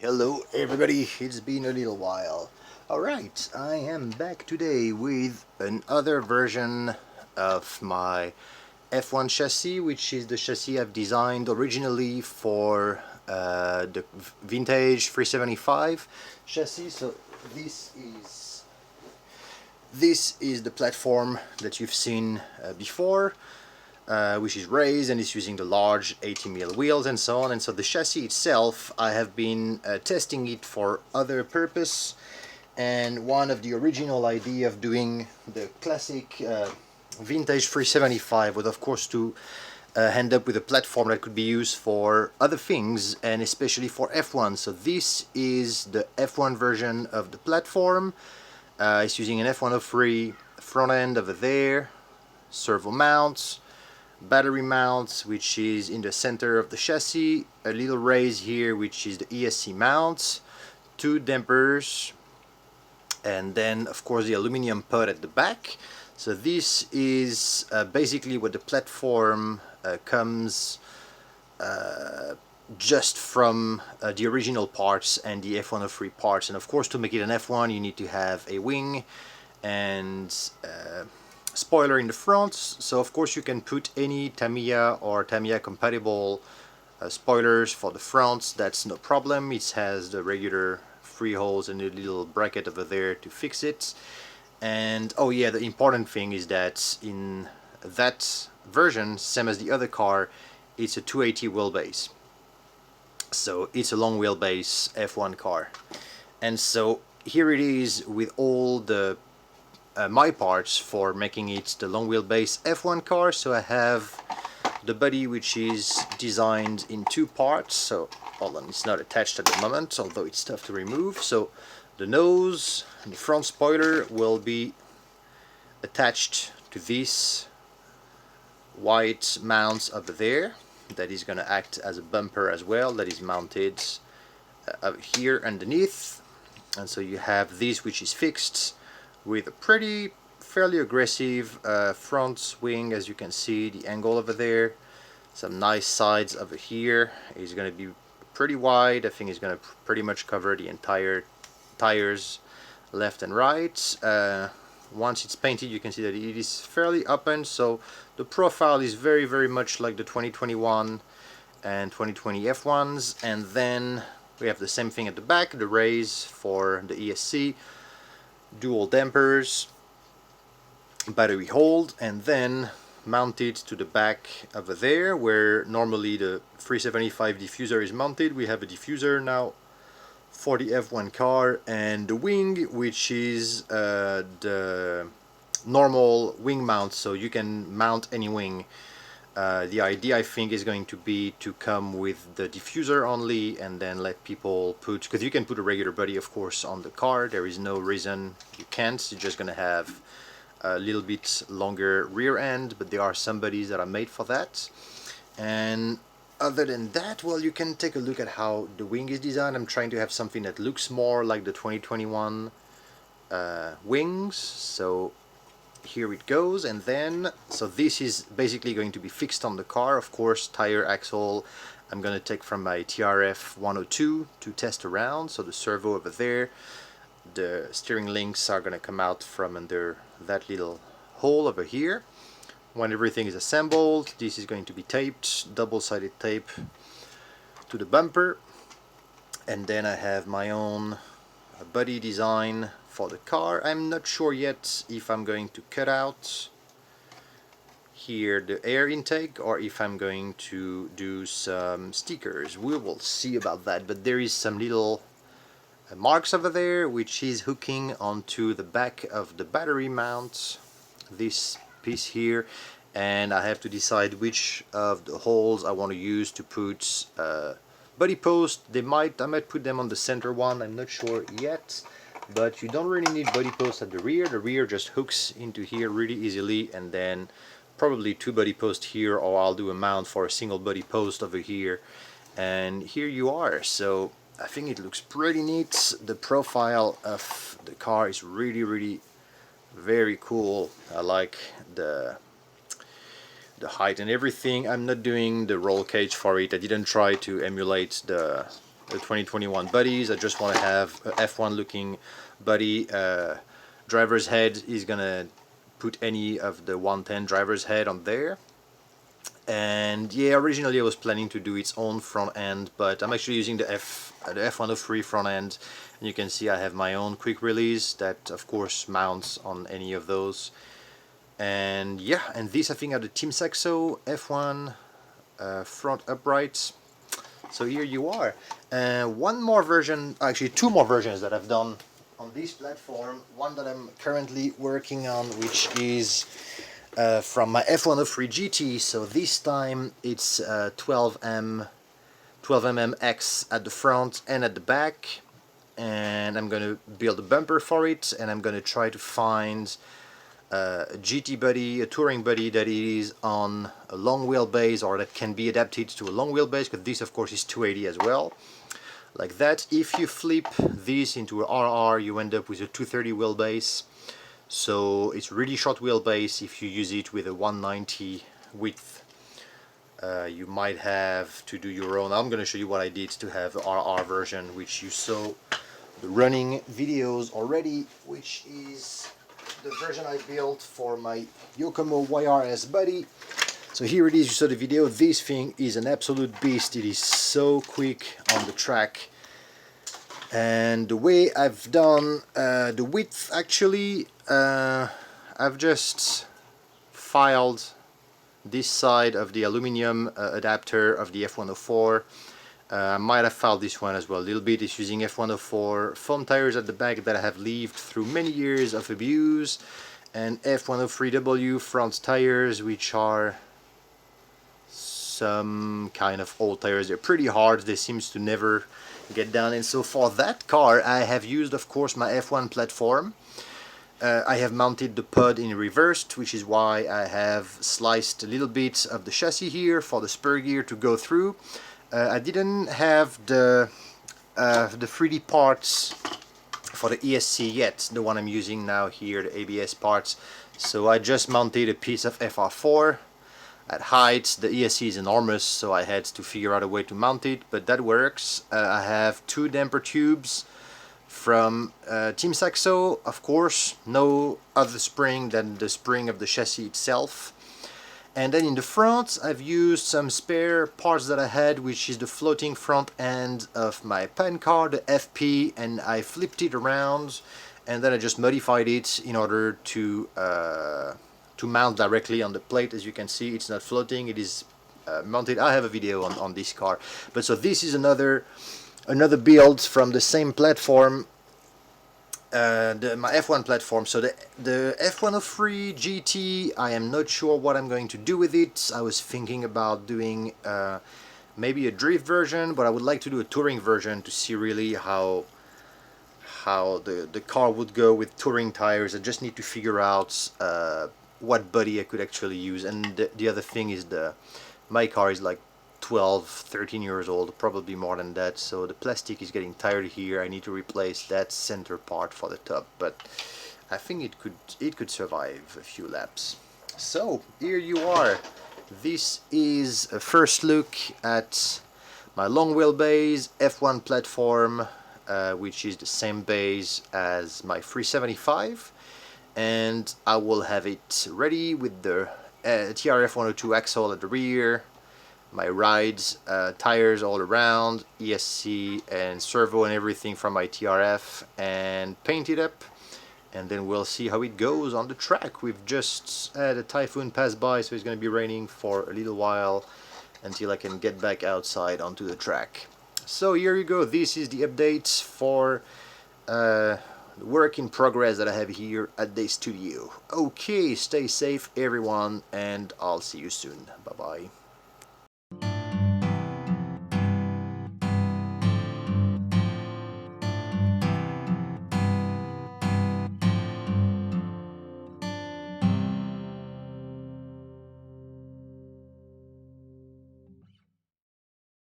Hello everybody, it's been a little while. Alright, I am back today with another version of my F1 chassis, which is the chassis I've designed originally for the vintage 375 chassis. So this is the platform that you've seen before. Which is raised and is using the large 80mm wheels and so on. And so the chassis itself, I have been testing it for other purpose, and one of the original idea of doing the classic vintage 375 was of course to end up with a platform that could be used for other things, and especially for F1. So this is the F1 version of the platform. It's using an F103 front end over there, servo mounts, battery mounts, which is in the center of the chassis, a little raise here which is the ESC mounts, two dampers, and then of course the aluminum pod at the back. So this is basically what the platform comes just from the original parts and the F103 parts. And of course, to make it an F1 you need to have a wing and spoiler in the front. So of course you can put any Tamiya or Tamiya compatible spoilers for the front, that's no problem. It has the regular 3 holes and a little bracket over there to fix it. And oh yeah, the important thing is that in that version, same as the other car, it's a 280 wheelbase. So it's a long wheelbase F1 car. And so here it is with all the my parts for making it the long wheelbase F1 car. So I have the body, which is designed in 2 parts. So hold on, it's not attached at the moment, although it's tough to remove. So the nose and the front spoiler will be attached to this white mounts over there. That is going to act as a bumper as well, that is mounted over here underneath. And so you have this, which is fixed with a fairly aggressive front wing, as you can see, the angle over there. Some nice sides over here. It's going to be pretty wide. I think it's going to pretty much cover the entire tires left and right. Once it's painted, you can see that it is fairly open, so the profile is very much like the 2021 and 2020 F1s. And then we have the same thing at the back, the raise for the ESC, dual dampers, battery hold, and then mounted to the back over there where normally the 375 diffuser is mounted. We have a diffuser now for the F1 car, and the wing, which is the normal wing mount, so you can mount any wing. The idea, I think, is going to be to come with the diffuser only, and then let people put, because you can put a regular body of course on the car, there is no reason you can't. You're just gonna have a little bit longer rear end, but there are some bodies that are made for that. And other than that, well, you can take a look at how the wing is designed. I'm trying to have something that looks more like the 2021 wings. So here it goes. And then, so this is basically going to be fixed on the car. Of course, tire axle I'm going to take from my TRF 102 to test around. So the servo over there. The steering links are going to come out from under that little hole over here. When everything is assembled, this is going to be taped, double-sided tape to the bumper. And then I have my own body design for the car. I'm not sure yet if I'm going to cut out here the air intake or if I'm going to do some stickers. We will see about that, but there is some little marks over there which is hooking onto the back of the battery mount, this piece here, and I have to decide which of the holes I want to use to put body post. I might put them on the center one, I'm not sure yet, but you don't really need body posts at the rear just hooks into here really easily, and then probably 2 body posts here, or I'll do a mount for a single body post over here, and here you are. So I think it looks pretty neat. The profile of the car is really very cool. I like the height and everything. I'm not doing the roll cage for it. I didn't try to emulate the the 2021 buddies. I just want to have a F1 looking buddy. Driver's head is gonna put any of the 110 driver's head on there. And yeah, originally I was planning to do its own front end, but I'm actually using the F103 front end, and you can see I have my own quick release that of course mounts on any of those. And yeah, and these I think are the Team Saxo F1 front uprights. So here you are. One more version, actually two more versions that I've done on this platform. One that I'm currently working on, which is from my F103 GT. So this time it's 12mm X at the front and at the back, and I'm going to build a bumper for it, and I'm going to try to find a GT buddy, a touring buddy that is on a long wheelbase or that can be adapted to a long wheelbase, because this of course is 280 as well. Like that. If you flip this into a RR, you end up with a 230 wheelbase. So it's really short wheelbase. If you use it with a 190 width, you might have to do your own. I'm going to show you what I did to have the RR version, which you saw the running videos already, which is the version I built for my Yokomo YRS buddy. So here it is, you saw the video. This thing is an absolute beast. It is so quick on the track. And the way I've done the width, actually, I've just filed this side of the aluminum adapter of the F104. I might have filed this one as well a little bit. It's using F104 foam tires at the back that I have lived through many years of abuse, and F103W front tires, which are some kind of old tires. They're pretty hard. They seem to never get down. And so for that car I have used, of course, my F1 platform. I have mounted the pod in reversed, which is why I have sliced a little bit of the chassis here for the spur gear to go through. I didn't have the 3D parts for the ESC yet, the one I'm using now here, the ABS parts. So I just mounted a piece of FR4 at height. The ESC is enormous, so I had to figure out a way to mount it, but that works. I have two damper tubes from Team Saxo, of course, no other spring than the spring of the chassis itself. And then in the front I've used some spare parts that I had, which is the floating front end of my pan car, the FP, and I flipped it around and then I just modified it in order to mount directly on the plate. As you can see, it's not floating, it is mounted. I have a video on this car. But so this is another build from the same platform, my F1 platform. So the F103 GT, I am not sure what I'm going to do with it. I was thinking about doing maybe a drift version, but I would like to do a touring version to see really how the car would go with touring tires. I just need to figure out what body I could actually use. And the other thing is my car is like 12-13 years old, probably more than that, so the plastic is getting tired here. I need to replace that center part for the top, but I think it could survive a few laps. So here you are. This is a first look at my long wheelbase F1 platform, which is the same base as my 375, and I will have it ready with the TRF 102 axle at the rear, my rides, tires all around, ESC and servo and everything from my TRF, and paint it up, and then we'll see how it goes on the track. We've just had a typhoon pass by, so it's going to be raining for a little while until I can get back outside onto the track. So here you go. This is the update for the work in progress that I have here at the studio. Okay, stay safe everyone, and I'll see you soon. Bye bye.